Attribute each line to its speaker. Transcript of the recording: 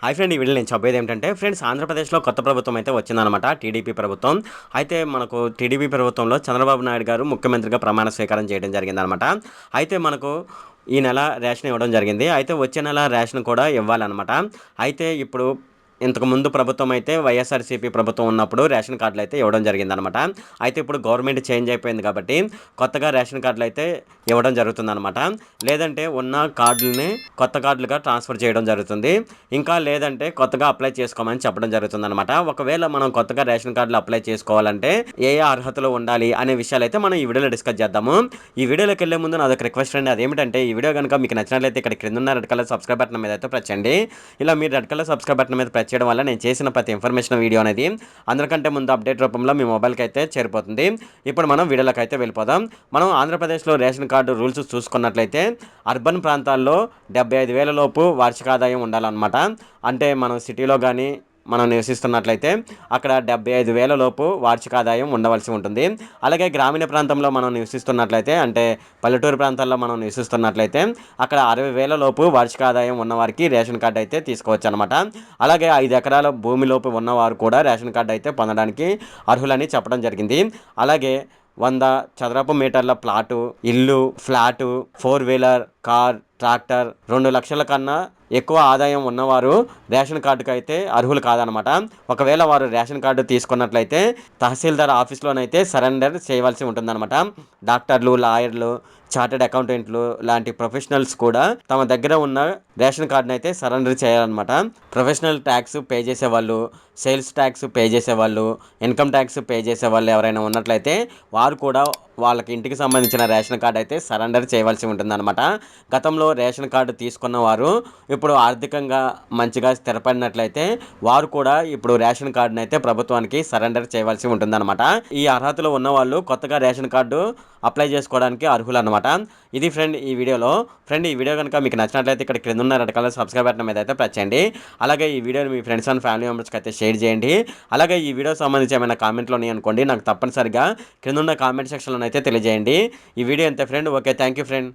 Speaker 1: Hi friend ఈ video నేను చెప్పేది ఏంటంటే ఫ్రెండ్స్ ఆంధ్రప్రదేశ్లో కొత్త ప్రభుత్వం అయితే వచ్చిందనమాట టీడీపీ ప్రభుత్వం. అయితే మనకు టీడీపీ ప్రభుత్వంలో చంద్రబాబు నాయుడు గారు ముఖ్యమంత్రిగా ప్రమాణ స్వీకారం చేయడం జరిగిందనమాట. అయితే మనకు ఈ నెల రేషన్ ఇవ్వడం జరిగింది. అయితే వచ్చే నెల రేషన్ కూడా ఇవ్వాలనమాట. అయితే ఇప్పుడు ఇంతకుముందు ప్రభుత్వం అయితే వైఎస్ఆర్సీపీ ప్రభుత్వం ఉన్నప్పుడు రేషన్ కార్డులు అయితే ఇవ్వడం జరిగిందనమాట. అయితే ఇప్పుడు గవర్నమెంట్ చేంజ్ అయిపోయింది కాబట్టి కొత్తగా రేషన్ కార్డులు అయితే ఇవ్వడం జరుగుతుందనమాట. లేదంటే ఉన్న కార్డులని కొత్త కార్డులుగా ట్రాన్స్ఫర్ చేయడం జరుగుతుంది. ఇంకా లేదంటే కొత్తగా అప్లై చేసుకోమని చెప్పడం జరుగుతుందనమాట. ఒకవేళ మనం కొత్తగా రేషన్ కార్డులు అప్లై చేసుకోవాలంటే ఏ ఏ అర్హతలు ఉండాలి అనే విషయాలు అయితే మనం ఈ వీడియోలో డిస్కస్ చేద్దాము. ఈ వీడియోలోకి వెళ్ళే ముందు నాదొక రిక్వెస్ట్ అండి. అదేమిటంటే ఈ వీడియో కనుక మీకు నచ్చినట్లయితే ఇక్కడ క్రింద ఉన్న రెడ్ కలర్ సబ్స్క్రైబ్ బటన్ మీద అయితే ప్రెస్ చేయండి. ఇలా మీరు రెడ్ కలర్ సబ్స్క్రైబ్ బటన్ మీద ప్రెస్ చేయడం వల్ల నేను చేసిన ప్రతి ఇన్ఫర్మేషన్ వీడియో అనేది అందరికంటే ముందు అప్డేట్ రూపంలో మీ మొబైల్కి అయితే చేరిపోతుంది. ఇప్పుడు మనం వీడియోలోకి అయితే వెళ్ళిపోదాం. మనం ఆంధ్రప్రదేశ్లో రేషన్ కార్డు రూల్స్ చూసుకున్నట్లయితే అర్బన్ ప్రాంతాల్లో 75,000 లోపు వార్షిక ఆదాయం ఉండాలన్నమాట. అంటే మనం సిటీలో కానీ మనం నివసిస్తున్నట్లయితే అక్కడ 75,000 లోపు వార్షిక ఆదాయం ఉండవలసి ఉంటుంది. అలాగే గ్రామీణ ప్రాంతంలో మనం నివసిస్తున్నట్లయితే అంటే పల్లెటూరు ప్రాంతాల్లో మనం నివసిస్తున్నట్లయితే అక్కడ 60,000 లోపు వార్షిక ఆదాయం ఉన్నవారికి రేషన్ కార్డు అయితే తీసుకోవచ్చు అనమాట. అలాగే 5 ఎకరాల భూమిలోపు ఉన్నవారు కూడా రేషన్ కార్డు అయితే పొందడానికి అర్హులని చెప్పడం జరిగింది. అలాగే 100 చదరపు మీటర్ల ప్లాటు, ఇల్లు, ఫ్లాటు, 4 వీలర్, కార్, ట్రాక్టర్ 2 లక్షల కన్నా ఎక్కువ ఆదాయం ఉన్నవారు రేషన్ కార్డుకి అయితే అర్హులు కాదనమాట. ఒకవేళ వారు రేషన్ కార్డు తీసుకున్నట్లయితే తహసీల్దార్ ఆఫీస్లోనైతే సరెండర్ చేయవలసి ఉంటుందన్నమాట. డాక్టర్లు, లాయర్లు, చార్టెడ్ అకౌంటెంట్లు లాంటి ప్రొఫెషనల్స్ కూడా తమ దగ్గర ఉన్న రేషన్ కార్డుని అయితే సరెండర్ చేయాలన్నమాట. ప్రొఫెషనల్ ట్యాక్స్ పే చేసేవాళ్ళు, సేల్స్ ట్యాక్స్ పే చేసేవాళ్ళు, ఇన్కమ్ ట్యాక్స్ పే చేసేవాళ్ళు ఎవరైనా ఉన్నట్లయితే వారు కూడా వాళ్ళకి ఇంటికి సంబంధించిన రేషన్ కార్డు అయితే సరెండర్ చేయవలసి ఉంటుందన్నమాట. గతంలో రేషన్ కార్డు తీసుకున్న వారు ఇప్పుడు ఆర్థికంగా మంచిగా స్థిరపడినట్లయితే వారు కూడా ఇప్పుడు రేషన్ కార్డుని అయితే ప్రభుత్వానికి సరెండర్ చేయవలసి ఉంటుందన్నమాట. ఈ అర్హతలు ఉన్న వాళ్ళు కొత్తగా రేషన్ కార్డు అప్లై చేసుకోవడానికి అర్హులు అనమాట. ఇది ఫ్రెండ్ ఈ వీడియోలో. ఫ్రెండ్ ఈ వీడియో కనుక మీకు నచ్చినట్లయితే ఇక్కడ క్రింద ఉన్న రెడ్ కలర్ సబ్స్క్రైబ్ బటన్ మీద అయితే ప్రెస్ చేయండి. అలాగే ఈ వీడియోని మీ ఫ్రెండ్స్ అండ్ ఫ్యామిలీ మెంబర్స్కి అయితే షేర్ చేయండి. అలాగే ఈ వీడియో సంబంధించి ఏమైనా కామెంట్లు ఉన్నాయి అనుకోండి నాకు తప్పనిసరిగా క్రింద ఉన్న కామెంట్ సెక్షన్లో అయితే తెలియజేయండి. ఈ వీడియో అంతే friend. Okay, thank you friend.